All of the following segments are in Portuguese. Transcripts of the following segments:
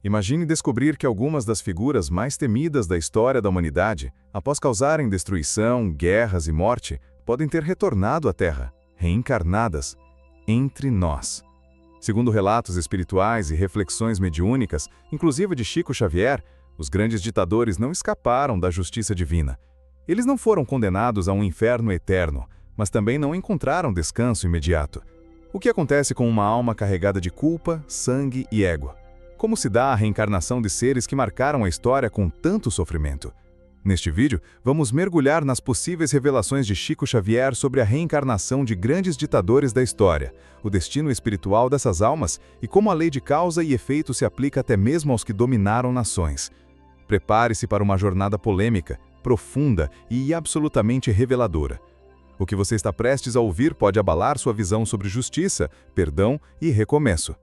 Imagine descobrir que algumas das figuras mais temidas da história da humanidade, após causarem destruição, guerras e morte, podem ter retornado à Terra, reencarnadas, entre nós. Segundo relatos espirituais e reflexões mediúnicas, inclusive de Chico Xavier, os grandes ditadores não escaparam da justiça divina. Eles não foram condenados a um inferno eterno, mas também não encontraram descanso imediato. O que acontece com uma alma carregada de culpa, sangue e ego? Como se dá a reencarnação de seres que marcaram a história com tanto sofrimento? Neste vídeo, vamos mergulhar nas possíveis revelações de Chico Xavier sobre a reencarnação de grandes ditadores da história, o destino espiritual dessas almas e como a lei de causa e efeito se aplica até mesmo aos que dominaram nações. Prepare-se para uma jornada polêmica, profunda e absolutamente reveladora. O que você está prestes a ouvir pode abalar sua visão sobre justiça, perdão e recomeço.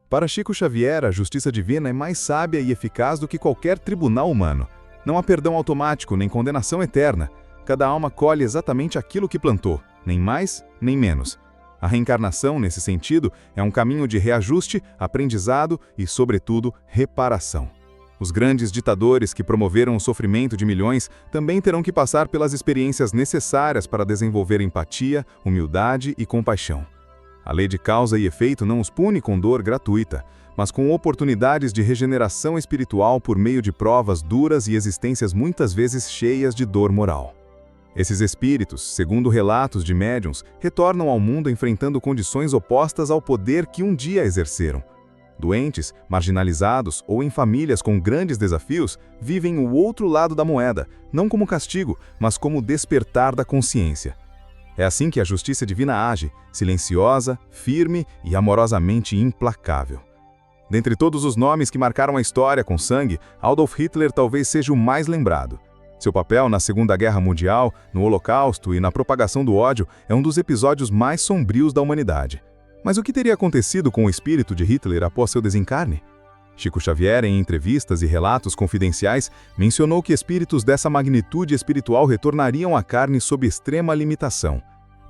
Para Chico Xavier, a justiça divina é mais sábia e eficaz do que qualquer tribunal humano. Não há perdão automático nem condenação eterna. Cada alma colhe exatamente aquilo que plantou, nem mais, nem menos. A reencarnação, nesse sentido, é um caminho de reajuste, aprendizado e, sobretudo, reparação. Os grandes ditadores que promoveram o sofrimento de milhões também terão que passar pelas experiências necessárias para desenvolver empatia, humildade e compaixão. A lei de causa e efeito não os pune com dor gratuita, mas com oportunidades de regeneração espiritual por meio de provas duras e existências muitas vezes cheias de dor moral. Esses espíritos, segundo relatos de médiuns, retornam ao mundo enfrentando condições opostas ao poder que um dia exerceram. Doentes, marginalizados ou em famílias com grandes desafios, vivem o outro lado da moeda, não como castigo, mas como despertar da consciência. É assim que a justiça divina age, silenciosa, firme e amorosamente implacável. Dentre todos os nomes que marcaram a história com sangue, Adolf Hitler talvez seja o mais lembrado. Seu papel na Segunda Guerra Mundial, no Holocausto e na propagação do ódio é um dos episódios mais sombrios da humanidade. Mas o que teria acontecido com o espírito de Hitler após seu desencarne? Chico Xavier, em entrevistas e relatos confidenciais, mencionou que espíritos dessa magnitude espiritual retornariam à carne sob extrema limitação.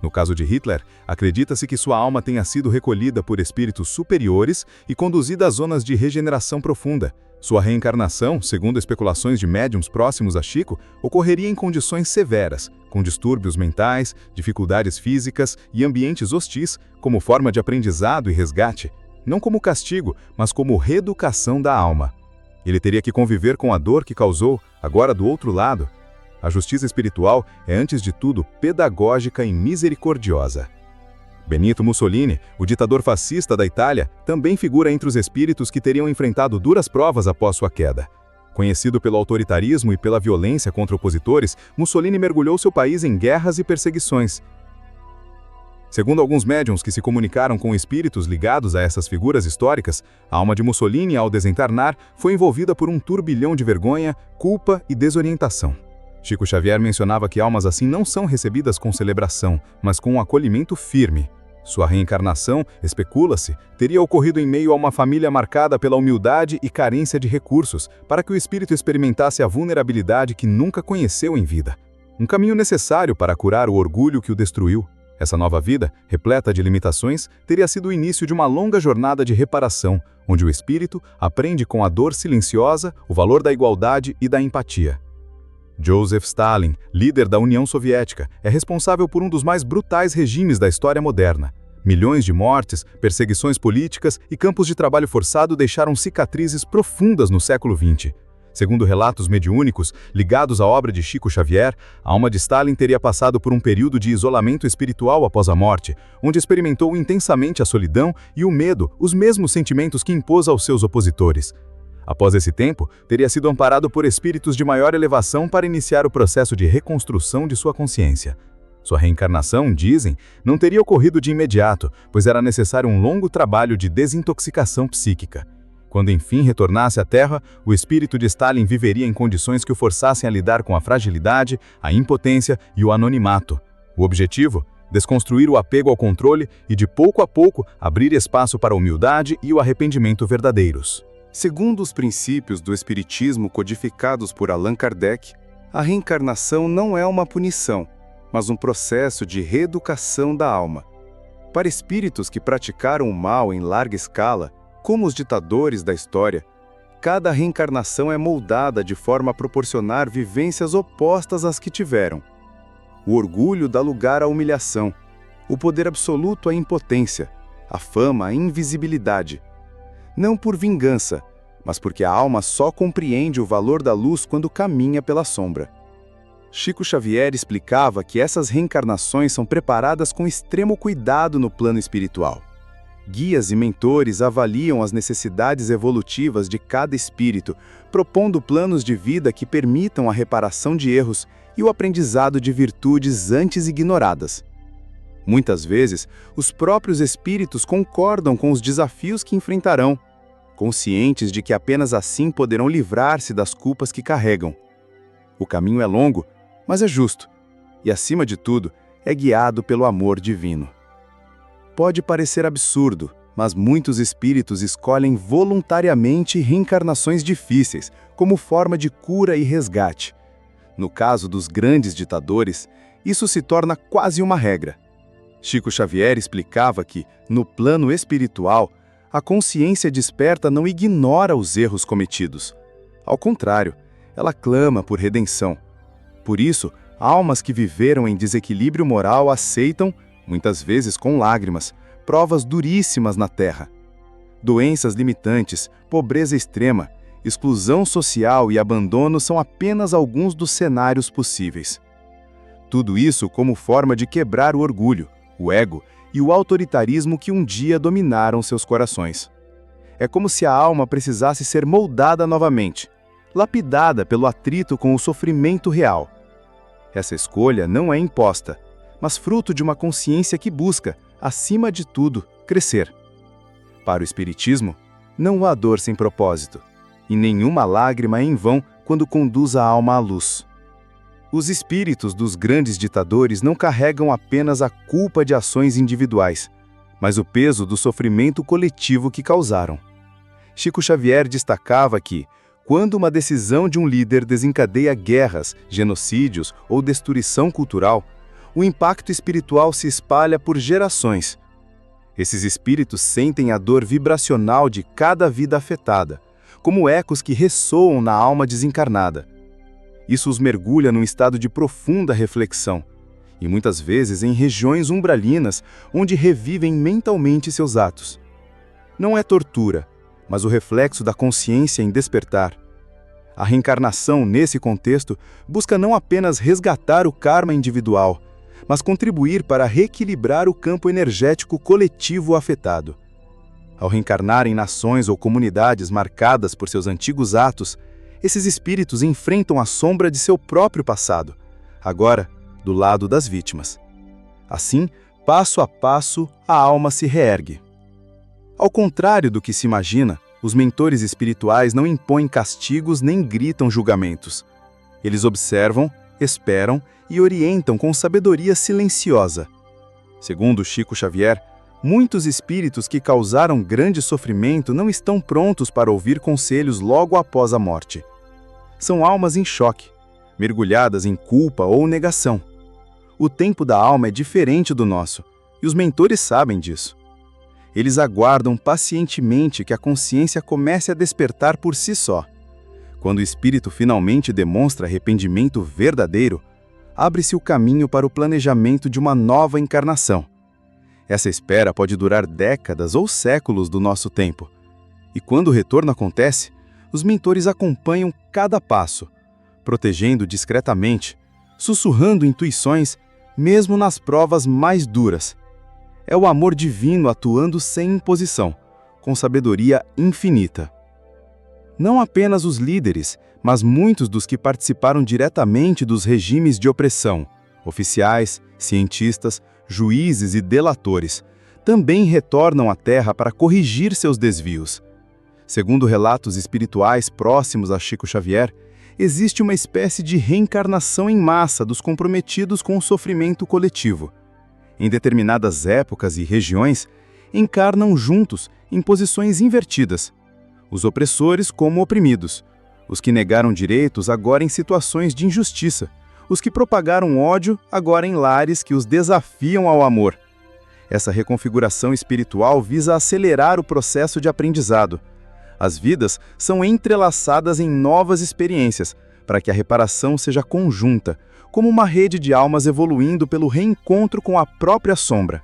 No caso de Hitler, acredita-se que sua alma tenha sido recolhida por espíritos superiores e conduzida a zonas de regeneração profunda. Sua reencarnação, segundo especulações de médiuns próximos a Chico, ocorreria em condições severas, com distúrbios mentais, dificuldades físicas e ambientes hostis, como forma de aprendizado e resgate. Não como castigo, mas como reeducação da alma. Ele teria que conviver com a dor que causou, agora do outro lado. A justiça espiritual é, antes de tudo, pedagógica e misericordiosa. Benito Mussolini, o ditador fascista da Itália, também figura entre os espíritos que teriam enfrentado duras provas após sua queda. Conhecido pelo autoritarismo e pela violência contra opositores, Mussolini mergulhou seu país em guerras e perseguições. Segundo alguns médiuns que se comunicaram com espíritos ligados a essas figuras históricas, a alma de Mussolini, ao desencarnar, foi envolvida por um turbilhão de vergonha, culpa e desorientação. Chico Xavier mencionava que almas assim não são recebidas com celebração, mas com um acolhimento firme. Sua reencarnação, especula-se, teria ocorrido em meio a uma família marcada pela humildade e carência de recursos, para que o espírito experimentasse a vulnerabilidade que nunca conheceu em vida. Um caminho necessário para curar o orgulho que o destruiu. Essa nova vida, repleta de limitações, teria sido o início de uma longa jornada de reparação, onde o espírito aprende com a dor silenciosa o valor da igualdade e da empatia. Joseph Stalin, líder da União Soviética, é responsável por um dos mais brutais regimes da história moderna. Milhões de mortes, perseguições políticas e campos de trabalho forçado deixaram cicatrizes profundas no século XX. Segundo relatos mediúnicos ligados à obra de Chico Xavier, a alma de Stalin teria passado por um período de isolamento espiritual após a morte, onde experimentou intensamente a solidão e o medo, os mesmos sentimentos que impôs aos seus opositores. Após esse tempo, teria sido amparado por espíritos de maior elevação para iniciar o processo de reconstrução de sua consciência. Sua reencarnação, dizem, não teria ocorrido de imediato, pois era necessário um longo trabalho de desintoxicação psíquica. Quando enfim retornasse à Terra, o espírito de Stalin viveria em condições que o forçassem a lidar com a fragilidade, a impotência e o anonimato. O objetivo? Desconstruir o apego ao controle e, de pouco a pouco, abrir espaço para a humildade e o arrependimento verdadeiros. Segundo os princípios do Espiritismo codificados por Allan Kardec, a reencarnação não é uma punição, mas um processo de reeducação da alma. Para espíritos que praticaram o mal em larga escala, como os ditadores da história, cada reencarnação é moldada de forma a proporcionar vivências opostas às que tiveram. O orgulho dá lugar à humilhação, o poder absoluto à impotência, a fama à invisibilidade. Não por vingança, mas porque a alma só compreende o valor da luz quando caminha pela sombra. Chico Xavier explicava que essas reencarnações são preparadas com extremo cuidado no plano espiritual. Guias e mentores avaliam as necessidades evolutivas de cada espírito, propondo planos de vida que permitam a reparação de erros e o aprendizado de virtudes antes ignoradas. Muitas vezes, os próprios espíritos concordam com os desafios que enfrentarão, conscientes de que apenas assim poderão livrar-se das culpas que carregam. O caminho é longo, mas é justo, e acima de tudo, é guiado pelo amor divino. Pode parecer absurdo, mas muitos espíritos escolhem voluntariamente reencarnações difíceis, como forma de cura e resgate. No caso dos grandes ditadores, isso se torna quase uma regra. Chico Xavier explicava que, no plano espiritual, a consciência desperta não ignora os erros cometidos. Ao contrário, ela clama por redenção. Por isso, almas que viveram em desequilíbrio moral aceitam, muitas vezes com lágrimas, provas duríssimas na Terra. Doenças limitantes, pobreza extrema, exclusão social e abandono são apenas alguns dos cenários possíveis. Tudo isso como forma de quebrar o orgulho, o ego e o autoritarismo que um dia dominaram seus corações. É como se a alma precisasse ser moldada novamente, lapidada pelo atrito com o sofrimento real. Essa escolha não é imposta, mas fruto de uma consciência que busca, acima de tudo, crescer. Para o Espiritismo, não há dor sem propósito, e nenhuma lágrima é em vão quando conduz a alma à luz. Os espíritos dos grandes ditadores não carregam apenas a culpa de ações individuais, mas o peso do sofrimento coletivo que causaram. Chico Xavier destacava que, quando uma decisão de um líder desencadeia guerras, genocídios ou destruição cultural, o impacto espiritual se espalha por gerações. Esses espíritos sentem a dor vibracional de cada vida afetada, como ecos que ressoam na alma desencarnada. Isso os mergulha num estado de profunda reflexão, e muitas vezes em regiões umbralinas onde revivem mentalmente seus atos. Não é tortura, mas o reflexo da consciência em despertar. A reencarnação, nesse contexto, busca não apenas resgatar o karma individual, mas contribuir para reequilibrar o campo energético coletivo afetado. Ao reencarnar em nações ou comunidades marcadas por seus antigos atos, esses espíritos enfrentam a sombra de seu próprio passado, agora do lado das vítimas. Assim, passo a passo, a alma se reergue. Ao contrário do que se imagina, os mentores espirituais não impõem castigos nem gritam julgamentos. Eles observam, esperam e orientam com sabedoria silenciosa. Segundo Chico Xavier, muitos espíritos que causaram grande sofrimento não estão prontos para ouvir conselhos logo após a morte. São almas em choque, mergulhadas em culpa ou negação. O tempo da alma é diferente do nosso, e os mentores sabem disso. Eles aguardam pacientemente que a consciência comece a despertar por si só. Quando o espírito finalmente demonstra arrependimento verdadeiro, abre-se o caminho para o planejamento de uma nova encarnação. Essa espera pode durar décadas ou séculos do nosso tempo. E quando o retorno acontece, os mentores acompanham cada passo, protegendo discretamente, sussurrando intuições, mesmo nas provas mais duras. É o amor divino atuando sem imposição, com sabedoria infinita. Não apenas os líderes, mas muitos dos que participaram diretamente dos regimes de opressão, oficiais, cientistas, juízes e delatores, também retornam à Terra para corrigir seus desvios. Segundo relatos espirituais próximos a Chico Xavier, existe uma espécie de reencarnação em massa dos comprometidos com o sofrimento coletivo. Em determinadas épocas e regiões, encarnam juntos em posições invertidas. Os opressores como oprimidos, os que negaram direitos agora em situações de injustiça, os que propagaram ódio agora em lares que os desafiam ao amor. Essa reconfiguração espiritual visa acelerar o processo de aprendizado, As vidas são entrelaçadas em novas experiências, para que a reparação seja conjunta, como uma rede de almas evoluindo pelo reencontro com a própria sombra.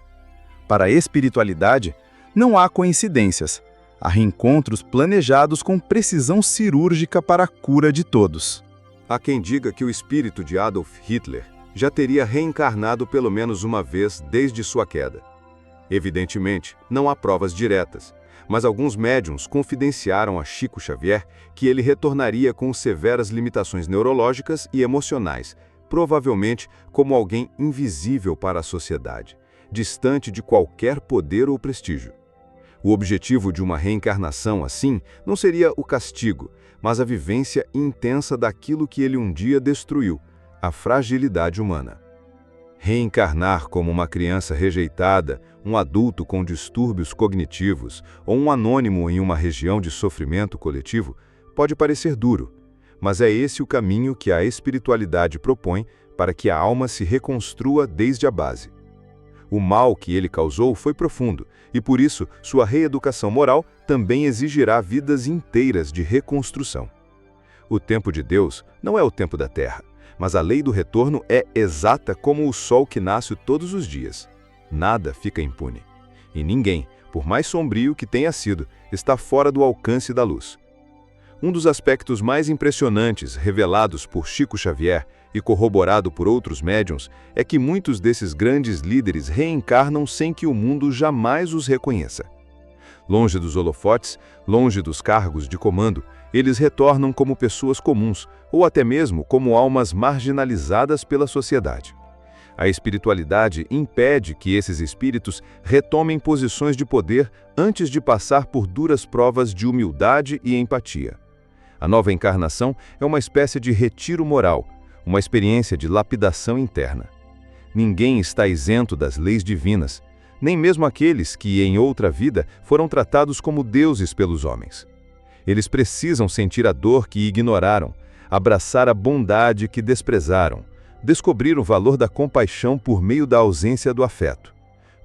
Para a espiritualidade, não há coincidências. Há reencontros planejados com precisão cirúrgica para a cura de todos. Há quem diga que o espírito de Adolf Hitler já teria reencarnado pelo menos uma vez desde sua queda. Evidentemente, não há provas diretas, mas alguns médiuns confidenciaram a Chico Xavier que ele retornaria com severas limitações neurológicas e emocionais, provavelmente como alguém invisível para a sociedade, distante de qualquer poder ou prestígio. O objetivo de uma reencarnação assim não seria o castigo, mas a vivência intensa daquilo que ele um dia destruiu, a fragilidade humana. Reencarnar como uma criança rejeitada, um adulto com distúrbios cognitivos ou um anônimo em uma região de sofrimento coletivo pode parecer duro, mas é esse o caminho que a espiritualidade propõe para que a alma se reconstrua desde a base. O mal que ele causou foi profundo, e por isso sua reeducação moral também exigirá vidas inteiras de reconstrução. O tempo de Deus não é o tempo da Terra, mas a lei do retorno é exata como o sol que nasce todos os dias. Nada fica impune. E ninguém, por mais sombrio que tenha sido, está fora do alcance da luz. Um dos aspectos mais impressionantes revelados por Chico Xavier e corroborado por outros médiuns é que muitos desses grandes líderes reencarnam sem que o mundo jamais os reconheça. Longe dos holofotes, longe dos cargos de comando, eles retornam como pessoas comuns, ou até mesmo como almas marginalizadas pela sociedade. A espiritualidade impede que esses espíritos retomem posições de poder antes de passar por duras provas de humildade e empatia. A nova encarnação é uma espécie de retiro moral, uma experiência de lapidação interna. Ninguém está isento das leis divinas, nem mesmo aqueles que, em outra vida, foram tratados como deuses pelos homens. Eles precisam sentir a dor que ignoraram, abraçar a bondade que desprezaram, descobrir o valor da compaixão por meio da ausência do afeto.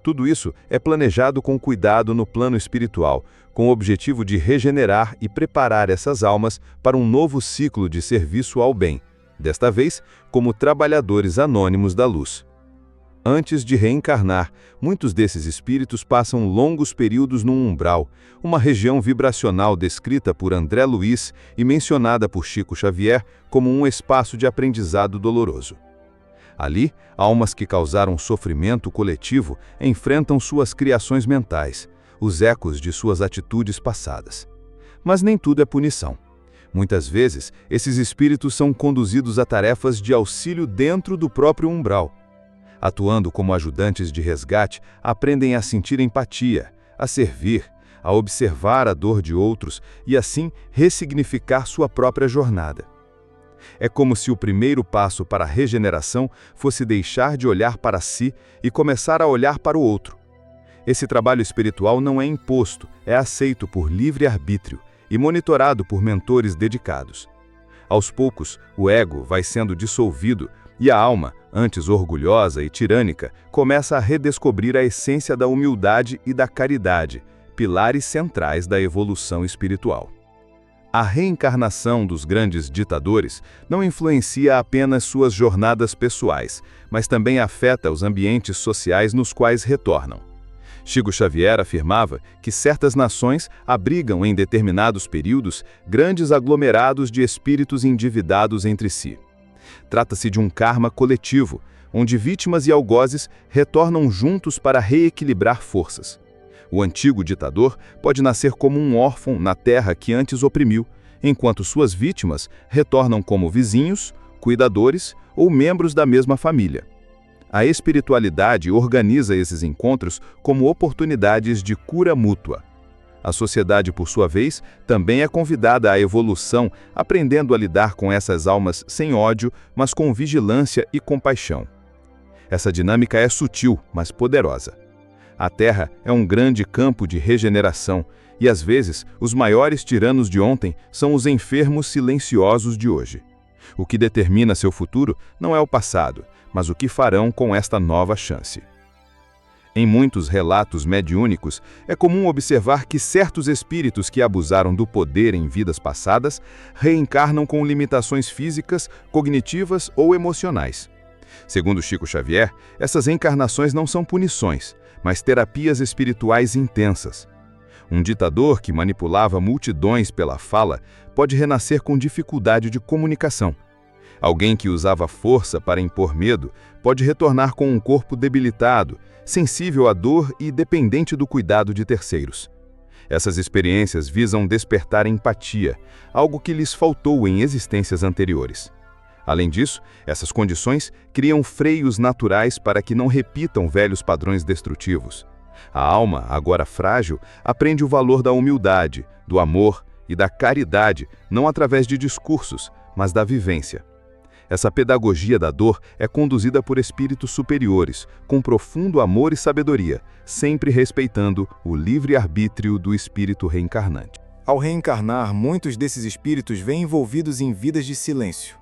Tudo isso é planejado com cuidado no plano espiritual, com o objetivo de regenerar e preparar essas almas para um novo ciclo de serviço ao bem, desta vez como trabalhadores anônimos da luz. Antes de reencarnar, muitos desses espíritos passam longos períodos num umbral, uma região vibracional descrita por André Luiz e mencionada por Chico Xavier como um espaço de aprendizado doloroso. Ali, almas que causaram sofrimento coletivo enfrentam suas criações mentais, os ecos de suas atitudes passadas. Mas nem tudo é punição. Muitas vezes, esses espíritos são conduzidos a tarefas de auxílio dentro do próprio umbral. Atuando como ajudantes de resgate, aprendem a sentir empatia, a servir, a observar a dor de outros e, assim, ressignificar sua própria jornada. É como se o primeiro passo para a regeneração fosse deixar de olhar para si e começar a olhar para o outro. Esse trabalho espiritual não é imposto, é aceito por livre arbítrio e monitorado por mentores dedicados. Aos poucos, o ego vai sendo dissolvido e a alma, antes orgulhosa e tirânica, começa a redescobrir a essência da humildade e da caridade, pilares centrais da evolução espiritual. A reencarnação dos grandes ditadores não influencia apenas suas jornadas pessoais, mas também afeta os ambientes sociais nos quais retornam. Chico Xavier afirmava que certas nações abrigam em determinados períodos grandes aglomerados de espíritos endividados entre si. Trata-se de um karma coletivo, onde vítimas e algozes retornam juntos para reequilibrar forças. O antigo ditador pode nascer como um órfão na terra que antes oprimiu, enquanto suas vítimas retornam como vizinhos, cuidadores ou membros da mesma família. A espiritualidade organiza esses encontros como oportunidades de cura mútua. A sociedade, por sua vez, também é convidada à evolução, aprendendo a lidar com essas almas sem ódio, mas com vigilância e compaixão. Essa dinâmica é sutil, mas poderosa. A Terra é um grande campo de regeneração, e às vezes os maiores tiranos de ontem são os enfermos silenciosos de hoje. O que determina seu futuro não é o passado, mas o que farão com esta nova chance. Em muitos relatos mediúnicos, é comum observar que certos espíritos que abusaram do poder em vidas passadas reencarnam com limitações físicas, cognitivas ou emocionais. Segundo Chico Xavier, essas encarnações não são punições, mas terapias espirituais intensas. Um ditador que manipulava multidões pela fala pode renascer com dificuldade de comunicação. Alguém que usava força para impor medo pode retornar com um corpo debilitado, sensível à dor e dependente do cuidado de terceiros. Essas experiências visam despertar empatia, algo que lhes faltou em existências anteriores. Além disso, essas condições criam freios naturais para que não repitam velhos padrões destrutivos. A alma, agora frágil, aprende o valor da humildade, do amor e da caridade, não através de discursos, mas da vivência. Essa pedagogia da dor é conduzida por espíritos superiores, com profundo amor e sabedoria, sempre respeitando o livre-arbítrio do espírito reencarnante. Ao reencarnar, muitos desses espíritos vêm envolvidos em vidas de silêncio.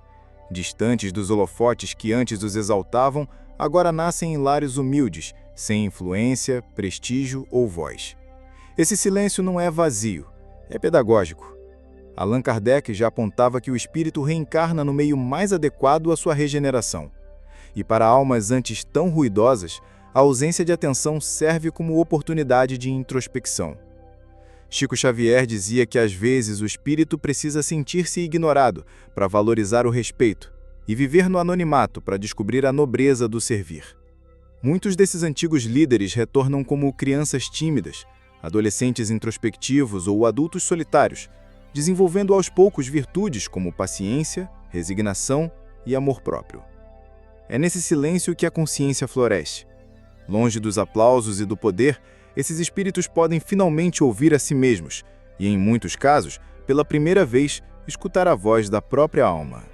Distantes dos holofotes que antes os exaltavam, agora nascem em lares humildes, sem influência, prestígio ou voz. Esse silêncio não é vazio, é pedagógico. Allan Kardec já apontava que o espírito reencarna no meio mais adequado à sua regeneração. E para almas antes tão ruidosas, a ausência de atenção serve como oportunidade de introspecção. Chico Xavier dizia que às vezes o espírito precisa sentir-se ignorado para valorizar o respeito e viver no anonimato para descobrir a nobreza do servir. Muitos desses antigos líderes retornam como crianças tímidas, adolescentes introspectivos ou adultos solitários, desenvolvendo aos poucos virtudes como paciência, resignação e amor próprio. É nesse silêncio que a consciência floresce. Longe dos aplausos e do poder, esses espíritos podem finalmente ouvir a si mesmos e, em muitos casos, pela primeira vez, escutar a voz da própria alma.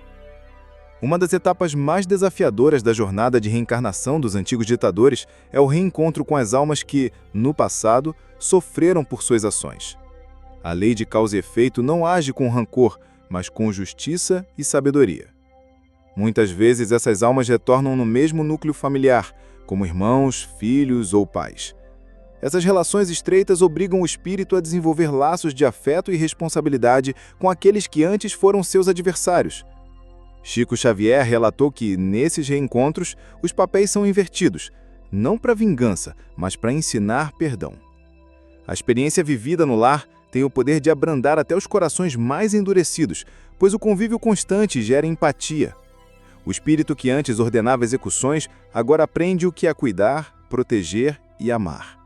Uma das etapas mais desafiadoras da jornada de reencarnação dos antigos ditadores é o reencontro com as almas que, no passado, sofreram por suas ações. A lei de causa e efeito não age com rancor, mas com justiça e sabedoria. Muitas vezes essas almas retornam no mesmo núcleo familiar, como irmãos, filhos ou pais. Essas relações estreitas obrigam o espírito a desenvolver laços de afeto e responsabilidade com aqueles que antes foram seus adversários. Chico Xavier relatou que, nesses reencontros, os papéis são invertidos, não para vingança, mas para ensinar perdão. A experiência vivida no lar tem o poder de abrandar até os corações mais endurecidos, pois o convívio constante gera empatia. O espírito que antes ordenava execuções, agora aprende o que é cuidar, proteger e amar.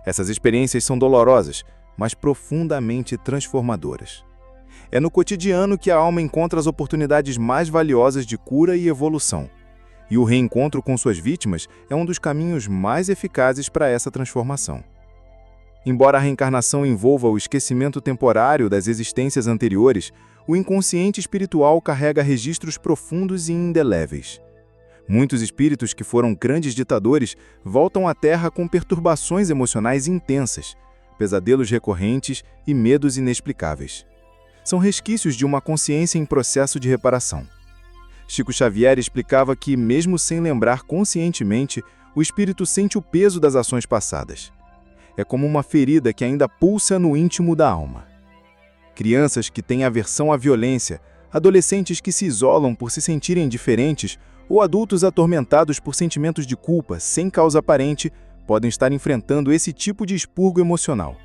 Essas experiências são dolorosas, mas profundamente transformadoras. É no cotidiano que a alma encontra as oportunidades mais valiosas de cura e evolução. E o reencontro com suas vítimas é um dos caminhos mais eficazes para essa transformação. Embora a reencarnação envolva o esquecimento temporário das existências anteriores, o inconsciente espiritual carrega registros profundos e indeléveis. Muitos espíritos que foram grandes ditadores voltam à Terra com perturbações emocionais intensas, pesadelos recorrentes e medos inexplicáveis. São resquícios de uma consciência em processo de reparação. Chico Xavier explicava que, mesmo sem lembrar conscientemente, o espírito sente o peso das ações passadas. É como uma ferida que ainda pulsa no íntimo da alma. Crianças que têm aversão à violência, adolescentes que se isolam por se sentirem diferentes ou adultos atormentados por sentimentos de culpa sem causa aparente podem estar enfrentando esse tipo de expurgo emocional.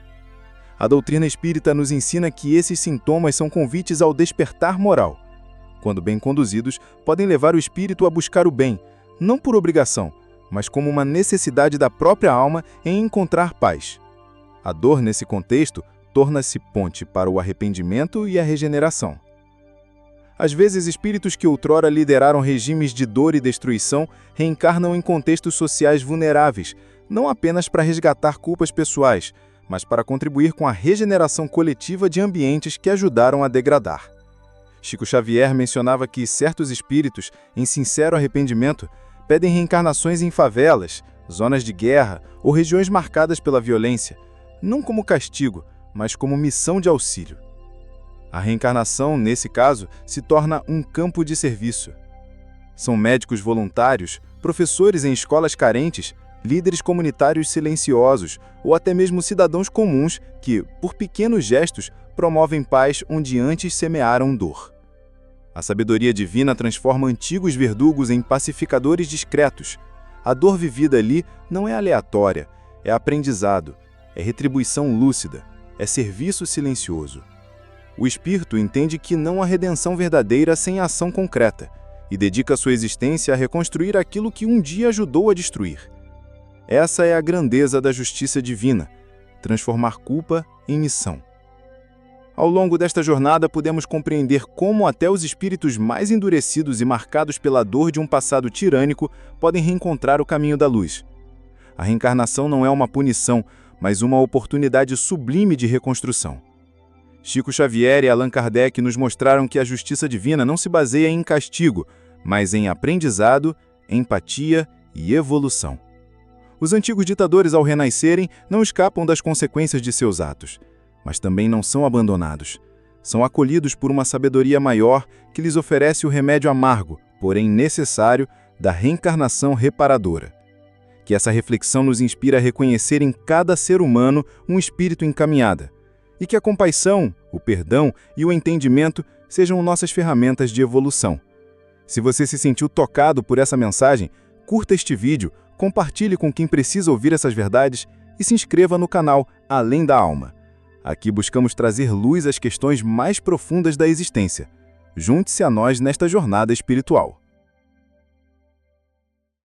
A doutrina espírita nos ensina que esses sintomas são convites ao despertar moral. Quando bem conduzidos, podem levar o espírito a buscar o bem, não por obrigação, mas como uma necessidade da própria alma em encontrar paz. A dor, nesse contexto, torna-se ponte para o arrependimento e a regeneração. Às vezes, espíritos que outrora lideraram regimes de dor e destruição reencarnam em contextos sociais vulneráveis, não apenas para resgatar culpas pessoais, mas para contribuir com a regeneração coletiva de ambientes que ajudaram a degradar. Chico Xavier mencionava que certos espíritos, em sincero arrependimento, pedem reencarnações em favelas, zonas de guerra ou regiões marcadas pela violência, não como castigo, mas como missão de auxílio. A reencarnação, nesse caso, se torna um campo de serviço. São médicos voluntários, professores em escolas carentes, líderes comunitários silenciosos ou até mesmo cidadãos comuns que, por pequenos gestos, promovem paz onde antes semearam dor. A sabedoria divina transforma antigos verdugos em pacificadores discretos. A dor vivida ali não é aleatória, é aprendizado, é retribuição lúcida, é serviço silencioso. O espírito entende que não há redenção verdadeira sem ação concreta e dedica sua existência a reconstruir aquilo que um dia ajudou a destruir. Essa é a grandeza da justiça divina, transformar culpa em missão. Ao longo desta jornada, podemos compreender como até os espíritos mais endurecidos e marcados pela dor de um passado tirânico podem reencontrar o caminho da luz. A reencarnação não é uma punição, mas uma oportunidade sublime de reconstrução. Chico Xavier e Allan Kardec nos mostraram que a justiça divina não se baseia em castigo, mas em aprendizado, empatia e evolução. Os antigos ditadores, ao renascerem, não escapam das consequências de seus atos, mas também não são abandonados. São acolhidos por uma sabedoria maior que lhes oferece o remédio amargo, porém necessário, da reencarnação reparadora. Que essa reflexão nos inspire a reconhecer em cada ser humano um espírito em caminhada, e que a compaixão, o perdão e o entendimento sejam nossas ferramentas de evolução. Se você se sentiu tocado por essa mensagem, curta este vídeo, compartilhe com quem precisa ouvir essas verdades e se inscreva no canal Além da Alma. Aqui buscamos trazer luz às questões mais profundas da existência. Junte-se a nós nesta jornada espiritual.